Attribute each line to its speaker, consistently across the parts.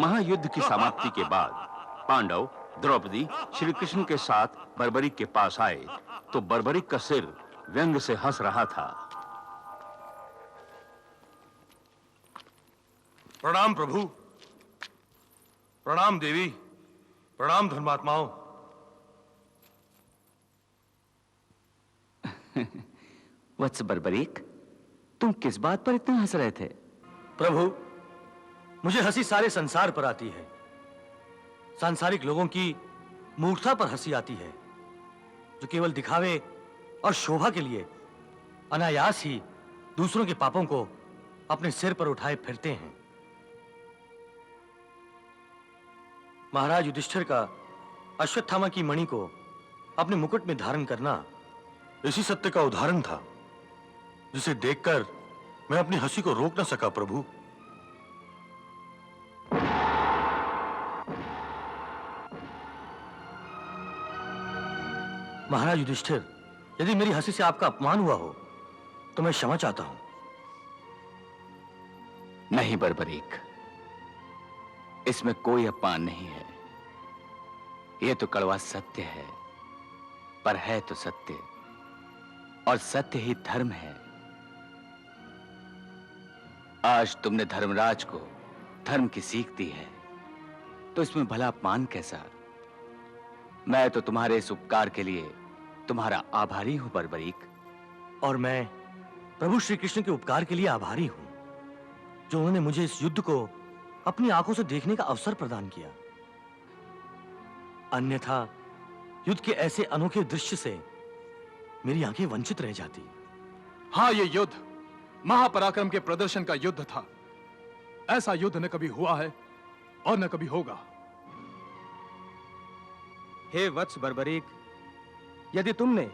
Speaker 1: महायुद्ध की समाप्ति के बाद पांडव द्रौपदी श्री कृष्ण के साथ बर्बरीक के पास आए तो बर्बरीक का सिर व्यंग से हंस रहा था।
Speaker 2: प्रणाम प्रभु, प्रणाम देवी, प्रणाम धर्मात्माओं।
Speaker 3: वत्स बर्बरीक, तुम किस बात पर इतना हंस रहे थे?
Speaker 2: प्रभु, मुझे हंसी सारे संसार पर आती है। सांसारिक लोगों की मूर्खता पर हंसी आती है, जो केवल दिखावे और शोभा के लिए अनायास ही दूसरों के पापों को अपने सिर पर उठाए फिरते हैं। महाराज युधिष्ठिर का अश्वत्थामा की मणि को अपने मुकुट में धारण करना इसी सत्य का उदाहरण था, जिसे देखकर मैं अपनी हंसी को रोक न सका। प्रभु, महाराज युधिष्ठिर, यदि मेरी हंसी से आपका अपमान हुआ हो तो मैं क्षमा चाहता हूं।
Speaker 3: नहीं बर्बरीक, इसमें कोई अपमान नहीं है। यह तो कड़वा सत्य है, पर है तो सत्य, और सत्य ही धर्म है। आज तुमने धर्मराज को धर्म की सीख दी है, तो इसमें भला अपमान कैसा? मैं तो तुम्हारे इस उपकार के लिए तुम्हारा आभारी हूं बर्बरीक।
Speaker 2: और मैं प्रभु श्री कृष्ण के उपकार के लिए आभारी हूं, जो उन्होंने मुझे इस युद्ध को अपनी आंखों से देखने का अवसर प्रदान किया। अन्यथा युद्ध के ऐसे अनोखे दृश्य से मेरी आंखें वंचित रह जाती।
Speaker 4: हाँ, ये युद्ध महापराक्रम के प्रदर्शन का युद्ध था। ऐसा युद्ध न कभी हुआ है और न कभी होगा।
Speaker 5: हे वत्स बर्बरीक, यदि तुमने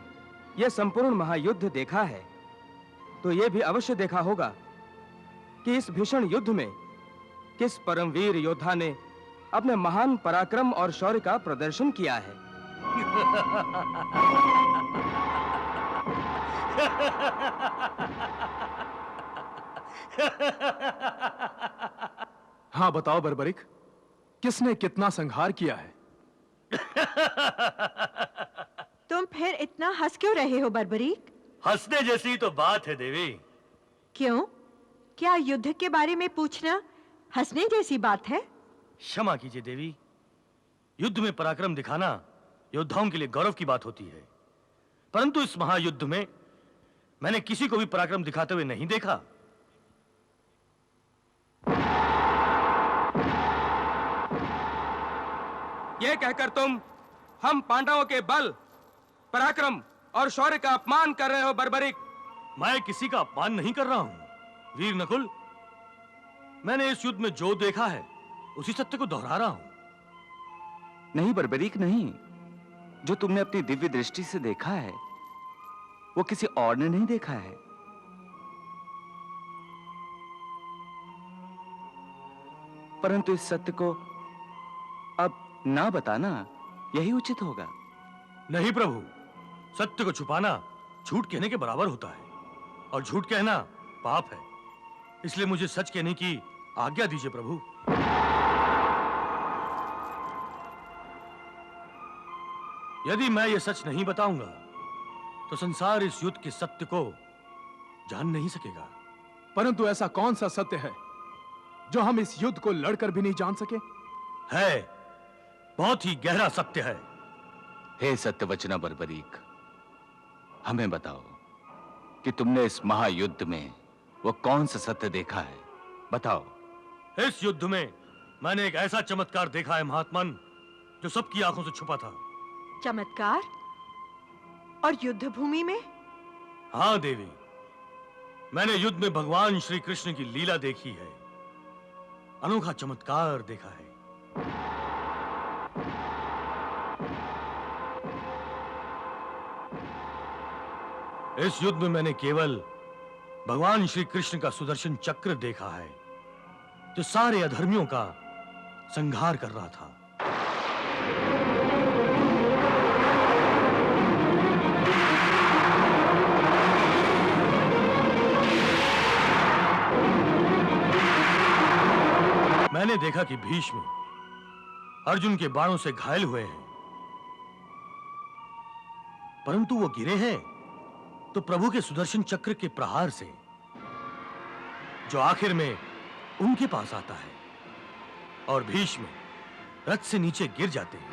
Speaker 5: यह संपूर्ण महायुद्ध देखा है तो यह भी अवश्य देखा होगा कि इस भीषण युद्ध में किस परमवीर योद्धा ने अपने महान पराक्रम और शौर्य का प्रदर्शन किया है।
Speaker 4: हाँ बताओ बर्बरीक, किसने कितना संहार किया है?
Speaker 6: तुम फिर इतना हंस क्यों रहे हो बर्बरीक?
Speaker 2: हंसने जैसी तो बात है देवी।
Speaker 6: क्यों? क्या युद्ध के बारे में पूछना हंसने जैसी बात है?
Speaker 2: क्षमा कीजिए देवी, युद्ध में पराक्रम दिखाना योद्धाओं के लिए गौरव की बात होती है, परंतु इस महायुद्ध में मैंने किसी को भी पराक्रम दिखाते हुए नहीं देखा।
Speaker 5: यह कहकर तुम हम पांडवों के बल, पराक्रम और शौर्य का अपमान कर रहे हो बर्बरीक।
Speaker 2: मैं किसी का अपमान नहीं कर रहा हूं वीर नकुल। मैंने इस युद्ध में जो देखा है उसी सत्य को दोहरा रहा हूं।
Speaker 3: नहीं बर्बरीक, नहीं। जो तुमने अपनी दिव्य दृष्टि से देखा है वो किसी और ने नहीं देखा है। परंतु इस सत्य को अब ना बताना यही उचित होगा।
Speaker 2: नहीं प्रभु, सत्य को छुपाना झूठ कहने के बराबर होता है, और झूठ कहना पाप है। इसलिए मुझे सच कहने की आज्ञा दीजिए प्रभु। यदि मैं ये सच नहीं बताऊंगा तो संसार इस युद्ध के सत्य को जान नहीं सकेगा।
Speaker 4: परंतु ऐसा कौन सा सत्य है जो हम इस युद्ध को लड़कर भी नहीं जान सके?
Speaker 2: है, बहुत ही गहरा सत्य है।
Speaker 3: हे सत्यवचना बर्बरीक, हमें बताओ कि तुमने इस महायुद्ध में वो कौन सा सत्य देखा है? बताओ।
Speaker 2: इस युद्ध में मैंने एक ऐसा चमत्कार देखा है महात्मन, जो सबकी आंखों से छुपा था।
Speaker 6: चमत्कार? और युद्ध भूमि में?
Speaker 2: हाँ देवी, मैंने युद्ध में भगवान श्री कृष्ण की लीला देखी है, अनोखा चमत्कार देखा है। इस युद्ध में मैंने केवल भगवान श्री कृष्ण का सुदर्शन चक्र देखा है, जो सारे अधर्मियों का संहार कर रहा था। मैंने देखा कि भीष्म अर्जुन के बाणों से घायल हुए हैं, परंतु वो गिरे हैं तो प्रभु के सुदर्शन चक्र के प्रहार से, जो आखिर में उनके पास आता है, और भीष्म रथ से नीचे गिर जाते हैं।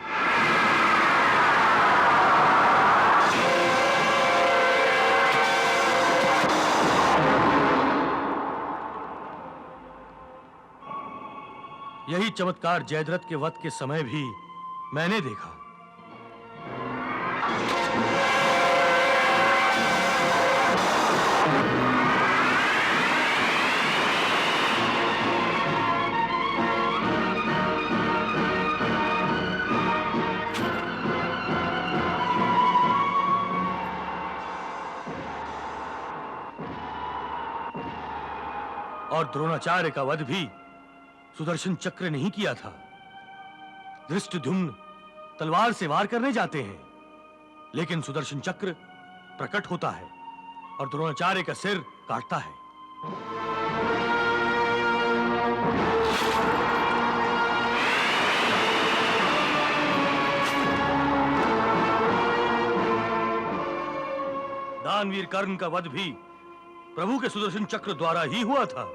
Speaker 2: यही चमत्कार जयद्रथ के वध के समय भी मैंने देखा। और द्रोणाचार्य का वध भी सुदर्शन चक्र नहीं किया था। धृष्टद्युम्न तलवार से वार करने जाते हैं, लेकिन सुदर्शन चक्र प्रकट होता है और द्रोणाचार्य का सिर काटता है। दानवीर कर्ण का वध भी प्रभु के सुदर्शन चक्र द्वारा ही हुआ था।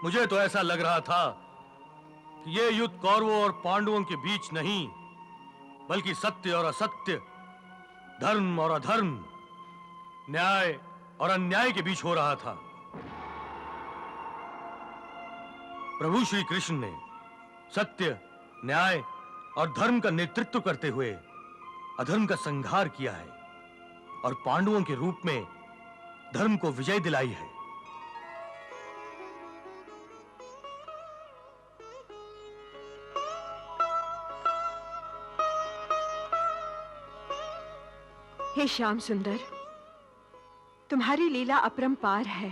Speaker 2: मुझे तो ऐसा लग रहा था कि ये युद्ध कौरवों और पांडवों के बीच नहीं, बल्कि सत्य और असत्य, धर्म और अधर्म, न्याय और अन्याय के बीच हो रहा था। प्रभु श्री कृष्ण ने सत्य, न्याय और धर्म का नेतृत्व करते हुए अधर्म का संहार किया है और पांडवों के रूप में धर्म को विजय दिलाई है।
Speaker 6: हे श्याम सुंदर, तुम्हारी लीला अपरंपार है,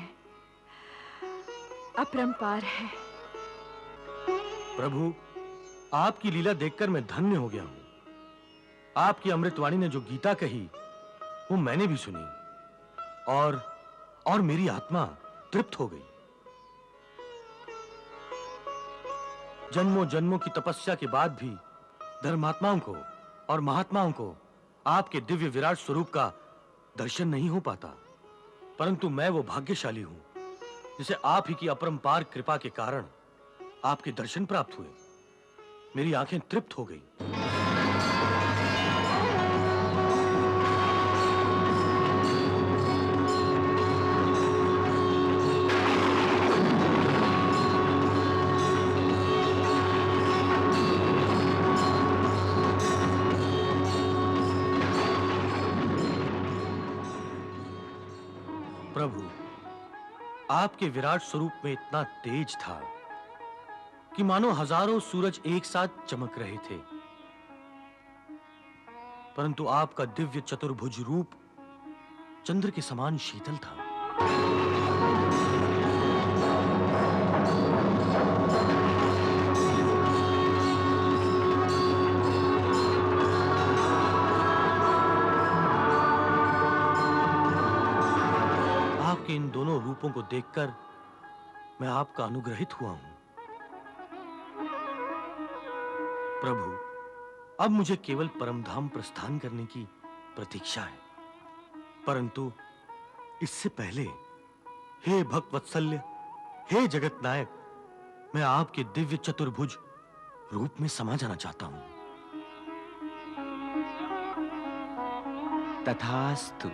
Speaker 6: अपरंपार है।
Speaker 2: प्रभु, आपकी लीला देखकर मैं धन्य हो गया हूं। आपकी अमृतवाणी ने जो गीता कही वो मैंने भी सुनी और मेरी आत्मा तृप्त हो गई। जन्मों जन्मों की तपस्या के बाद भी धर्मात्माओं को और महात्माओं को आपके दिव्य विराट स्वरूप का दर्शन नहीं हो पाता, परंतु मैं वो भाग्यशाली हूं जिसे आप ही की अपरंपार कृपा के कारण आपके दर्शन प्राप्त हुए। मेरी आंखें तृप्त हो गई। प्रभु, आपके विराट स्वरूप में इतना तेज था कि मानो हजारों सूरज एक साथ चमक रहे थे, परंतु आपका दिव्य चतुर्भुज रूप चंद्र के समान शीतल था। आपके इन दोनों रूपों को देखकर मैं आपका अनुग्रहित हुआ हूं। प्रभु, अब मुझे केवल परमधाम प्रस्थान करने की प्रतीक्षा है, परंतु इससे पहले हे भक्तवत्सल्य, हे जगत नायक, मैं आपके दिव्य चतुर्भुज रूप में समा जाना चाहता हूं।
Speaker 3: तथास्तु।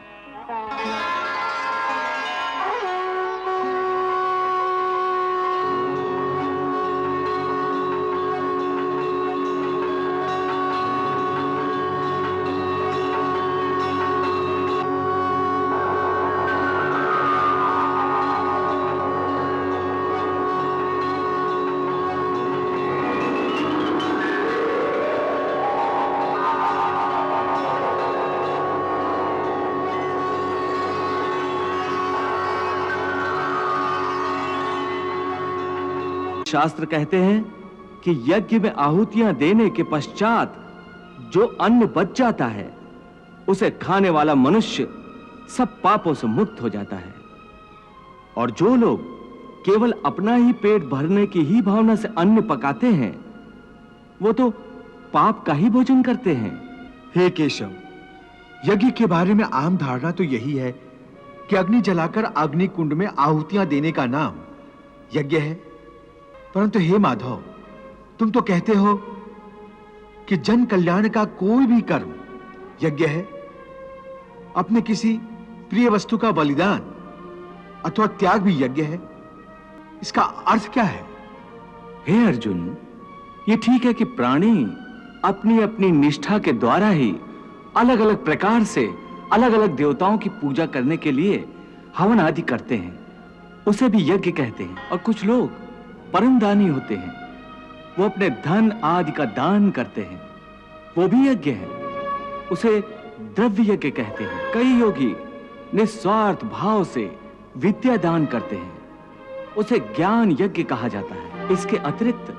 Speaker 5: शास्त्र कहते हैं कि यज्ञ में आहुतियां देने के पश्चात जो अन्न बच जाता है उसे खाने वाला मनुष्य सब पापों से मुक्त हो जाता है, और जो लोग केवल अपना ही पेट भरने की ही भावना से अन्न पकाते हैं वो तो पाप का ही भोजन करते हैं।
Speaker 7: हे केशव, यज्ञ के बारे में आम धारणा तो यही है कि अग्नि जलाकर अग्नि कुंड में आहुतियां देने का नाम यज्ञ है, परंतु हे माधव, तुम तो कहते हो कि जन कल्याण का कोई भी कर्म यज्ञ है। अपने किसी प्रिय वस्तु का बलिदान अथवा त्याग भी यज्ञ है। इसका अर्थ क्या है?
Speaker 5: हे अर्जुन, ये ठीक है कि प्राणी अपनी अपनी निष्ठा के द्वारा ही अलग अलग प्रकार से अलग अलग देवताओं की पूजा करने के लिए हवन आदि करते हैं, उसे भी यज्ञ कहते हैं। और कुछ लोग परम दानी होते हैं, वो अपने धन आदि का दान करते हैं, वो भी यज्ञ है, उसे द्रव्य यज्ञ कहते हैं। कई योगी निस्वार्थ भाव से विद्या दान करते हैं, उसे ज्ञान यज्ञ कहा जाता है। इसके अतिरिक्त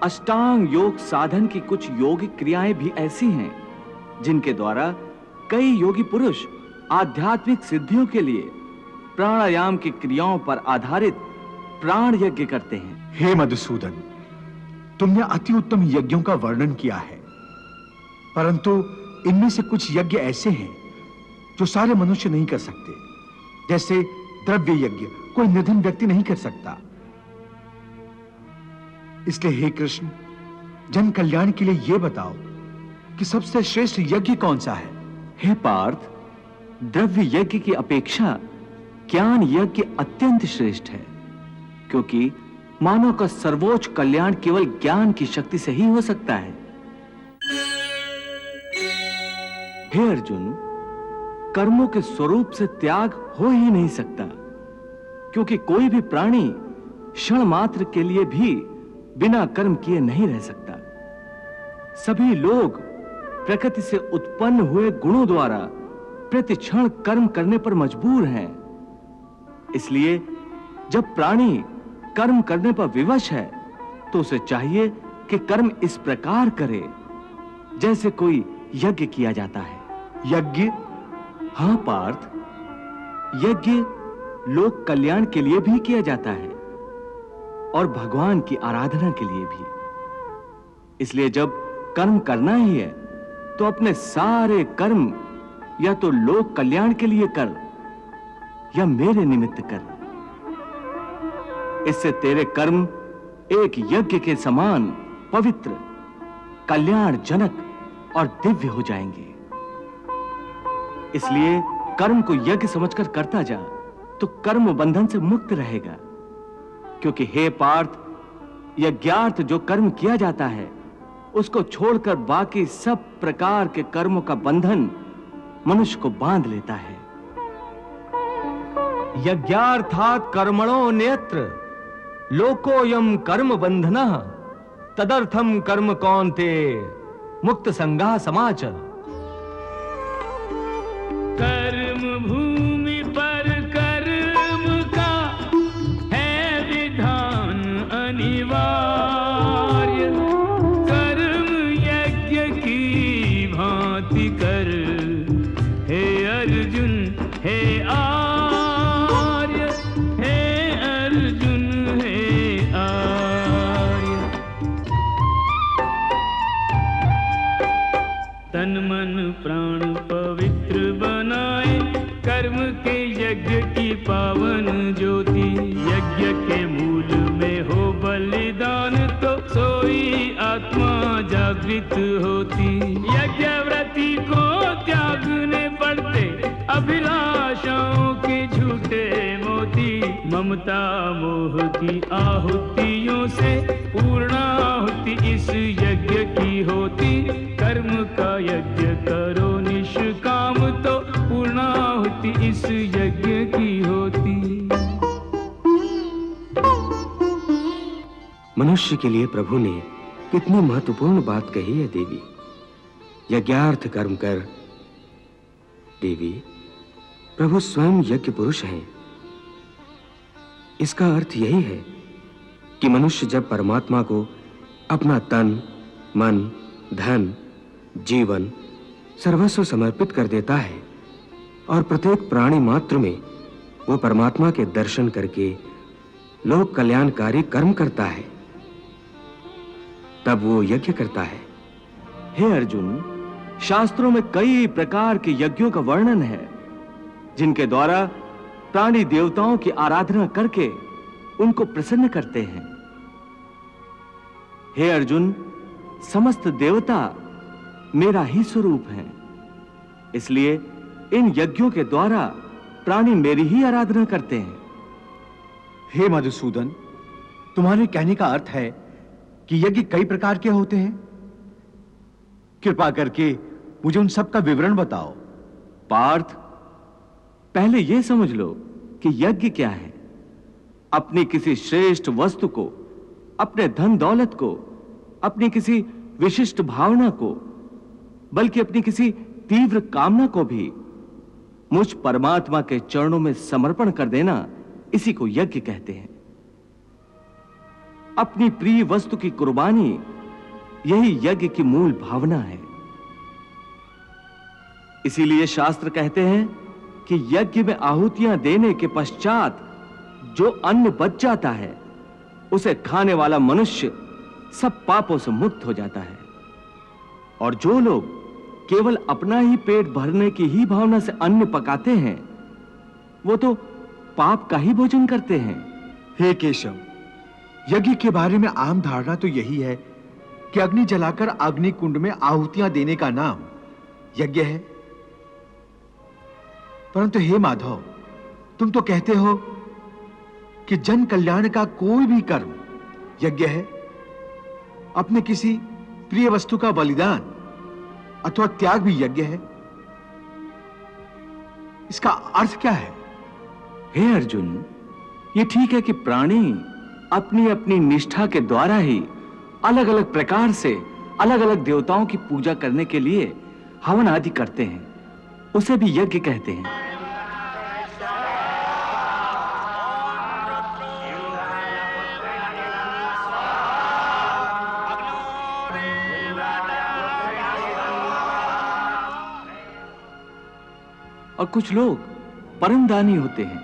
Speaker 5: अष्टांग योग साधन की कुछ योगिक क्रियाएं भी ऐसी हैं जिनके द्वारा कई योगी पुरुष आध्यात्मिक सिद्धियों के लिए प्राणायाम की क्रियाओं पर आधारित प्राण यज्ञ करते हैं।
Speaker 7: हे मधुसूदन, तुमने अति उत्तम यज्ञों का वर्णन किया है, परंतु इनमें से कुछ यज्ञ ऐसे हैं जो सारे मनुष्य नहीं कर सकते। जैसे द्रव्य यज्ञ कोई निर्धन व्यक्ति नहीं कर सकता। इसलिए हे कृष्ण, जन कल्याण के लिए यह बताओ कि सबसे श्रेष्ठ यज्ञ कौन सा है?
Speaker 5: हे पार्थ, द्रव्य यज्ञ की अपेक्षा ज्ञान यज्ञ अत्यंत श्रेष्ठ है, क्योंकि मानव का सर्वोच्च कल्याण केवल ज्ञान की शक्ति से ही हो सकता है। हे अर्जुन, कर्मों के स्वरूप से त्याग हो ही नहीं सकता, क्योंकि कोई भी प्राणी क्षण मात्र के लिए भी बिना कर्म किए नहीं रह सकता। सभी लोग प्रकृति से उत्पन्न हुए गुणों द्वारा प्रति क्षण कर्म करने पर मजबूर हैं। इसलिए जब प्राणी कर्म करने पर विवश है तो उसे चाहिए कि कर्म इस प्रकार करे जैसे कोई यज्ञ किया जाता है।
Speaker 7: यज्ञ?
Speaker 5: हाँ पार्थ, यज्ञ लोक कल्याण के लिए भी किया जाता है और भगवान की आराधना के लिए भी। इसलिए जब कर्म करना ही है तो अपने सारे कर्म या तो लोक कल्याण के लिए कर या मेरे निमित्त कर। इससे तेरे कर्म एक यज्ञ के समान पवित्र, कल्याणजनक और दिव्य हो जाएंगे। इसलिए कर्म को यज्ञ समझकर करता जा तो कर्म बंधन से मुक्त रहेगा। क्योंकि हे पार्थ, यज्ञार्थ जो कर्म किया जाता है उसको छोड़कर बाकी सब प्रकार के कर्मों का बंधन मनुष्य को बांध लेता है। यज्ञार्थात् कर्मणो नेत्र लोकोयम कर्म बंधनः तदर्थम कर्म कौन्तेय मुक्त संगा समाचर।
Speaker 8: कर्म भूमि पर कर्म का है विधान अनिवार्य। कर्म यज्ञ की भांति कर, हे अर्जुन हे आर्य, हे अर्जुन हे आर्य। तन मन प्राण पवित्र बनाए, कर्म के यज्ञ की पावन ज्योति। यज्ञ के मूल में हो बलिदान तो सोई आत्मा जागृत होती। यज्ञव्रती को त्यागने पड़ते अभिलाषाओं के झूठे मोती। ममता मोह की आहुतियों से पूर्णाहुति इस यज्ञ की होती। कर्म का यज्ञ करो निष्काम तो पूर्णाहुति इस यज्ञ की होती।
Speaker 5: मनुष्य के लिए प्रभु ने कितनी महत्वपूर्ण बात कही है देवी। यज्ञार्थ कर्म कर। देवी, प्रभु स्वयं यज्ञ पुरुष हैं। इसका अर्थ यही है कि मनुष्य जब परमात्मा को अपना तन, मन, धन, जीवन, सर्वस्व समर्पित कर देता है और प्रत्येक प्राणी मात्र में वो परमात्मा के दर्शन करके लोक कल्याणकारी कर्म करता है, तब वो यज्ञ करता है।
Speaker 9: हे अर्जुन, शास्त्रों में कई प्रकार के यज्ञों का वर्णन है जिनके द्वारा प्राणी देवताओं की आराधना करके उनको प्रसन्न करते हैं। हे अर्जुन, समस्त देवता मेरा ही स्वरूप हैं, इसलिए इन यज्ञों के द्वारा प्राणी मेरी ही आराधना करते हैं।
Speaker 7: हे मधुसूदन, तुम्हारे कहने का अर्थ है कि यज्ञ कई प्रकार के होते हैं? कृपा करके मुझे उन सब का विवरण बताओ।
Speaker 9: पार्थ, पहले यह समझ लो कि यज्ञ क्या है। अपनी किसी श्रेष्ठ वस्तु को, अपने धन दौलत को, अपनी किसी विशिष्ट भावना को, बल्कि अपनी किसी तीव्र कामना को भी मुझ परमात्मा के चरणों में समर्पण कर देना, इसी को यज्ञ कहते हैं। अपनी प्रिय वस्तु की कुर्बानी, यही यज्ञ की मूल भावना है। इसीलिए शास्त्र कहते हैं कि यज्ञ में आहुतियां देने के पश्चात जो अन्न बच जाता है, उसे खाने वाला मनुष्य सब पापों से मुक्त हो जाता है। और जो लोग केवल अपना ही पेट भरने की ही भावना से अन्न पकाते हैं, वो तो पाप का ही भोजन करते हैं।
Speaker 7: हे केशव, यज्ञ के बारे में आम धारणा तो यही है कि अग्नि जलाकर अग्नि कुंड में आहुतियां देने का नाम यज्ञ है। परंतु हे माधव, तुम तो कहते हो कि जन कल्याण का कोई भी कर्म यज्ञ है। अपने किसी प्रिय वस्तु का बलिदान अथवा त्याग भी यज्ञ है। इसका अर्थ क्या है?
Speaker 9: हे अर्जुन, ये ठीक है कि प्राणी अपनी अपनी निष्ठा के द्वारा ही अलग अलग प्रकार से अलग अलग देवताओं की पूजा करने के लिए हवन आदि करते हैं, उसे भी यज्ञ कहते हैं। और कुछ लोग परम दानी होते हैं,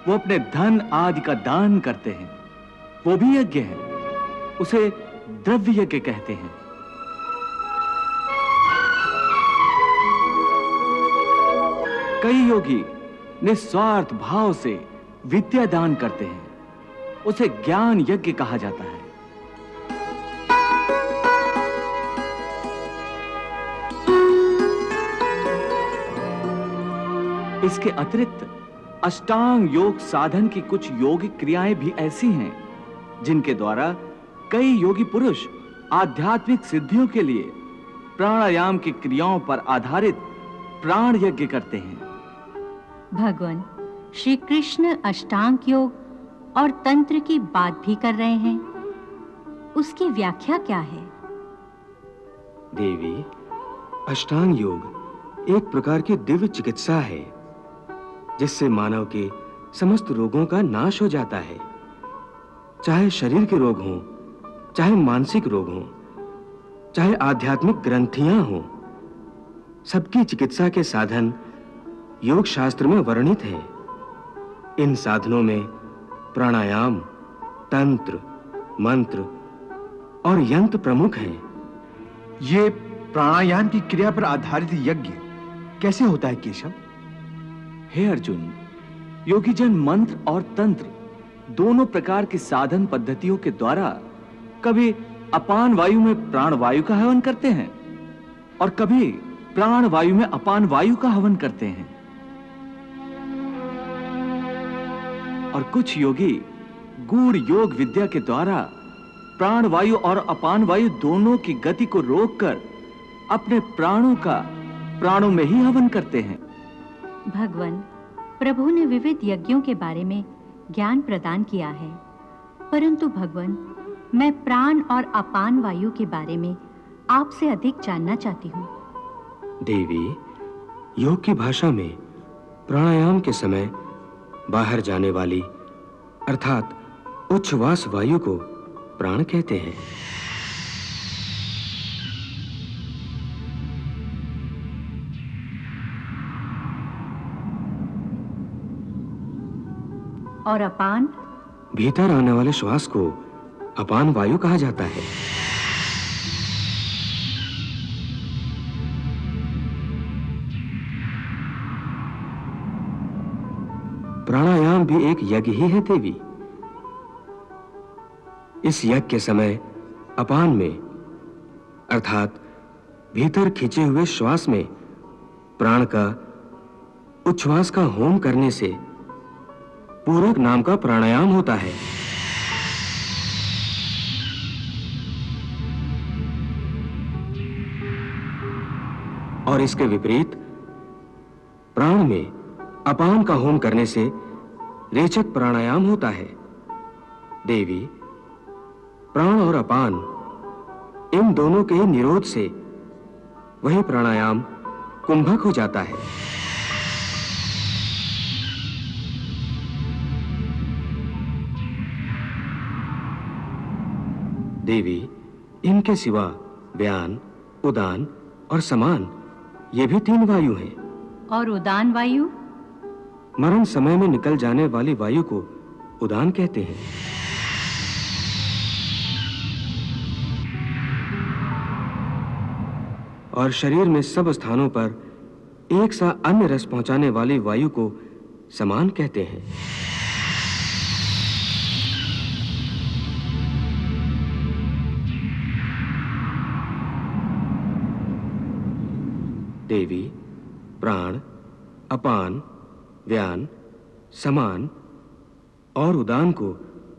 Speaker 9: वो अपने धन आदि का दान करते हैं, वो भी यज्ञ है, उसे द्रव्य यज्ञ कहते हैं। कई योगी निस्वार्थ भाव से विद्या दान करते हैं, उसे ज्ञान यज्ञ कहा जाता है। इसके अतिरिक्त अष्टांग योग साधन की कुछ योगिक क्रियाएं भी ऐसी हैं जिनके द्वारा कई योगी पुरुष आध्यात्मिक सिद्धियों के लिए प्राणायाम की क्रियाओं पर आधारित प्राण यज्ञ करते हैं।
Speaker 10: भगवान श्री कृष्ण अष्टांग योग और तंत्र की बात भी कर रहे हैं, उसकी व्याख्या क्या है?
Speaker 5: देवी, अष्टांग योग एक प्रकार की दिव्य चिकित्सा है जिससे मानव के समस्त रोगों का नाश हो जाता है। चाहे शरीर के रोग हों, चाहे मानसिक रोग हों, चाहे आध्यात्मिक ग्रंथियां हों, सबकी चिकित्सा के साधन योग शास्त्र में वर्णित हैं। इन साधनों में प्राणायाम, तंत्र, मंत्र और यंत्र प्रमुख हैं।
Speaker 7: ये प्राणायाम की क्रिया पर आधारित यज्ञ कैसे होता है केशव?
Speaker 9: हे अर्जुन, योगी जन मंत्र और तंत्र दोनों प्रकार की साधन पद्धतियों के द्वारा कभी अपान वायु में प्राण वायु का हवन करते हैं और कभी प्राण वायु में अपान वायु का हवन करते हैं। और कुछ योगी गूढ़ योग विद्या के द्वारा प्राण वायु और अपान वायु दोनों की गति को रोककर अपने प्राणों का प्राणों में ही हवन करते हैं।
Speaker 10: भगवान, प्रभु ने विविध यज्ञों के बारे में ज्ञान प्रदान किया है, परंतु भगवान, मैं प्राण और अपान वायु के बारे में आपसे अधिक जानना चाहती हूँ।
Speaker 5: देवी, योग की भाषा में प्राणायाम के समय बाहर जाने वाली अर्थात उच्छ्वास वायु को प्राण कहते हैं।
Speaker 10: और अपान?
Speaker 5: भीतर आने वाले श्वास को अपान वायु कहा जाता है। प्राणायाम भी एक यज्ञ ही है देवी। इस यज्ञ के समय अपान में अर्थात भीतर खींचे हुए श्वास में प्राण का उच्छ्वास का होम करने से पूरक नाम का प्राणायाम होता है। और इसके विपरीत प्राण में अपान का होम करने से रेचक प्राणायाम होता है। देवी, प्राण और अपान इन दोनों के निरोध से वही प्राणायाम कुंभक हो जाता है। देवी, इनके सिवा व्यान, उदान और समान ये भी 3 वायु हैं।
Speaker 10: और उदान वायु?
Speaker 5: मरण समय में निकल जाने वाली वायु को उदान कहते हैं। और शरीर में सब स्थानों पर एक सा अन्य रस पहुंचाने वाली वायु को समान कहते हैं। देवी, प्राण, अपान, व्यान, समान और उदान को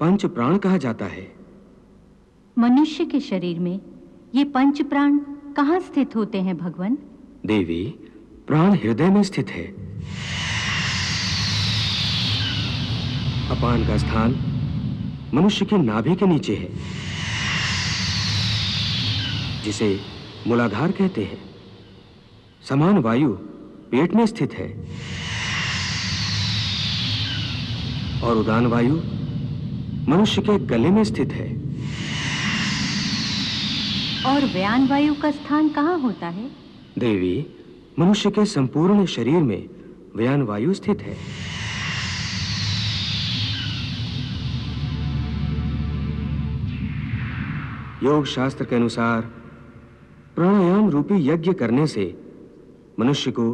Speaker 5: पंच प्राण कहा जाता है।
Speaker 10: मनुष्य के शरीर में ये पंच प्राण कहाँ स्थित होते हैं भगवान?
Speaker 5: देवी, प्राण हृदय में स्थित है। अपान का स्थान मनुष्य की नाभि के नीचे है, जिसे मूलाधार कहते हैं। समान वायु पेट में स्थित है और उदान वायु मनुष्य के गले में स्थित है।
Speaker 10: और व्यान वायु का स्थान कहाँ होता है?
Speaker 5: देवी, मनुष्य के संपूर्ण शरीर में व्यान वायु स्थित है। योग शास्त्र के अनुसार प्राणायाम रूपी यज्ञ करने से मनुष्य को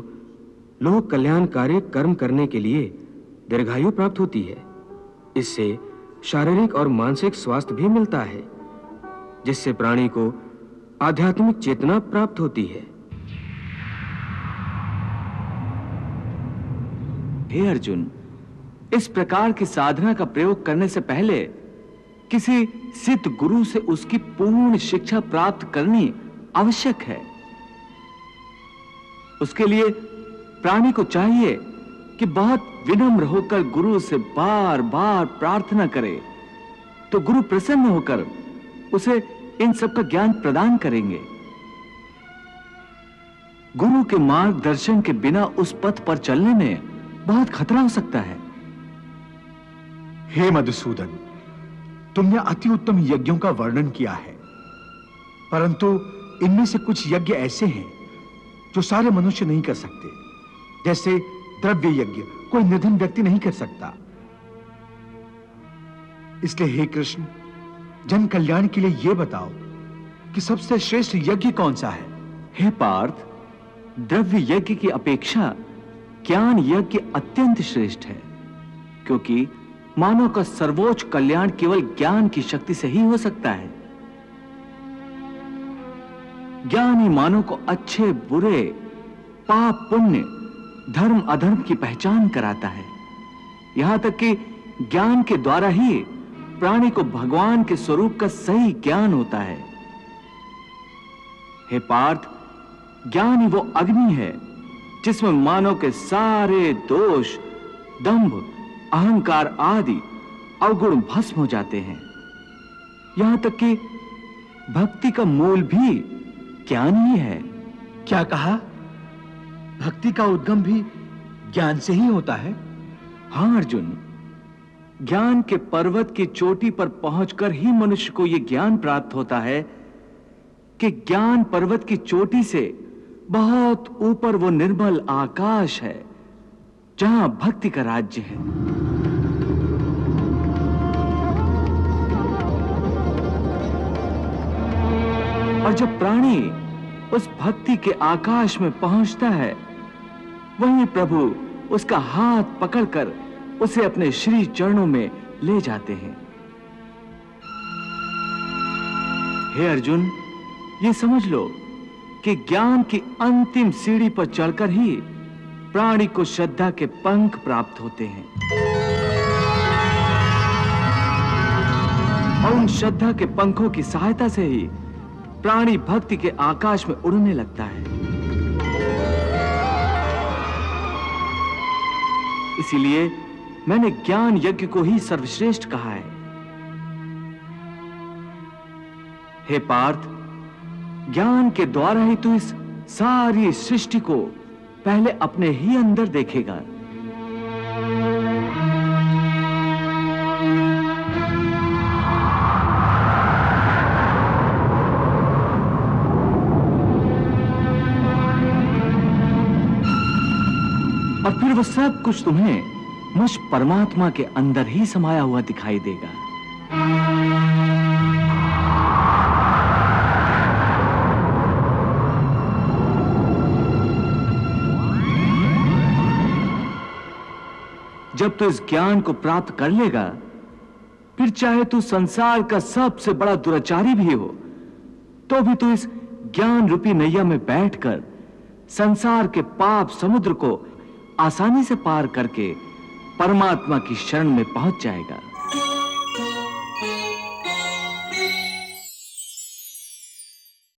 Speaker 5: लोक कल्याणकारी कर्म करने के लिए दीर्घायु प्राप्त होती है। इससे शारीरिक और मानसिक स्वास्थ्य भी मिलता है, जिससे प्राणी को आध्यात्मिक चेतना प्राप्त होती है।
Speaker 9: हे अर्जुन, इस प्रकार की साधना का प्रयोग करने से पहले किसी सिद्ध गुरु से उसकी पूर्ण शिक्षा प्राप्त करनी आवश्यक है। उसके लिए प्राणी को चाहिए कि बहुत विनम्र होकर गुरु से बार बार प्रार्थना करे, तो गुरु प्रसन्न होकर उसे इन सब का ज्ञान प्रदान करेंगे। गुरु के मार्गदर्शन के बिना उस पथ पर चलने में बहुत खतरा हो सकता है।
Speaker 7: हे मधुसूदन, तुमने अति उत्तम यज्ञों का वर्णन किया है, परंतु इनमें से कुछ यज्ञ ऐसे हैं जो सारे मनुष्य नहीं कर सकते। जैसे द्रव्य यज्ञ कोई निधन व्यक्ति नहीं कर सकता। इसलिए हे कृष्ण, जन कल्याण के लिए यह बताओ कि सबसे श्रेष्ठ यज्ञ कौन सा है?
Speaker 9: हे पार्थ, द्रव्य यज्ञ की अपेक्षा ज्ञान यज्ञ अत्यंत श्रेष्ठ है, क्योंकि मानव का सर्वोच्च कल्याण केवल ज्ञान की शक्ति से ही हो सकता है। ज्ञान ही मानव को अच्छे बुरे, पाप पुण्य, धर्म अधर्म की पहचान कराता है। यहां तक कि ज्ञान के द्वारा ही प्राणी को भगवान के स्वरूप का सही ज्ञान होता है। हे पार्थ, ज्ञान ही वो अग्नि है जिसमें मानव के सारे दोष, दंभ, अहंकार आदि अवगुण भस्म हो जाते हैं। यहां तक कि भक्ति का मूल भी ज्ञान ही है।
Speaker 7: क्या कहा? भक्ति का उद्गम भी ज्ञान से ही होता है?
Speaker 9: हां अर्जुन, ज्ञान के पर्वत की चोटी पर पहुंचकर ही मनुष्य को यह ज्ञान प्राप्त होता है कि ज्ञान पर्वत की चोटी से बहुत ऊपर वो निर्मल आकाश है जहां भक्ति का राज्य है। और जब प्राणी उस भक्ति के आकाश में पहुंचता है, वहीं प्रभु उसका हाथ पकड़कर उसे अपने श्री चरणों में ले जाते हैं। हे अर्जुन, ये समझ लो कि ज्ञान की अंतिम सीढ़ी पर चढ़कर ही प्राणी को श्रद्धा के पंख प्राप्त होते हैं और उन श्रद्धा के पंखों की सहायता से ही प्राणी भक्ति के आकाश में उड़ने लगता है। इसीलिए मैंने ज्ञान यज्ञ को ही सर्वश्रेष्ठ कहा है। हे पार्थ, ज्ञान के द्वारा ही तू इस सारी सृष्टि को पहले अपने ही अंदर देखेगा। और फिर वह सब कुछ तुम्हें मुझ परमात्मा के अंदर ही समाया हुआ दिखाई देगा। जब तू इस ज्ञान को प्राप्त कर लेगा, फिर चाहे तू संसार का सबसे बड़ा दुराचारी भी हो, तो भी तू इस ज्ञान रूपी नैया में बैठकर संसार के पाप समुद्र को आसानी से पार करके परमात्मा की शरण में पहुंच जाएगा।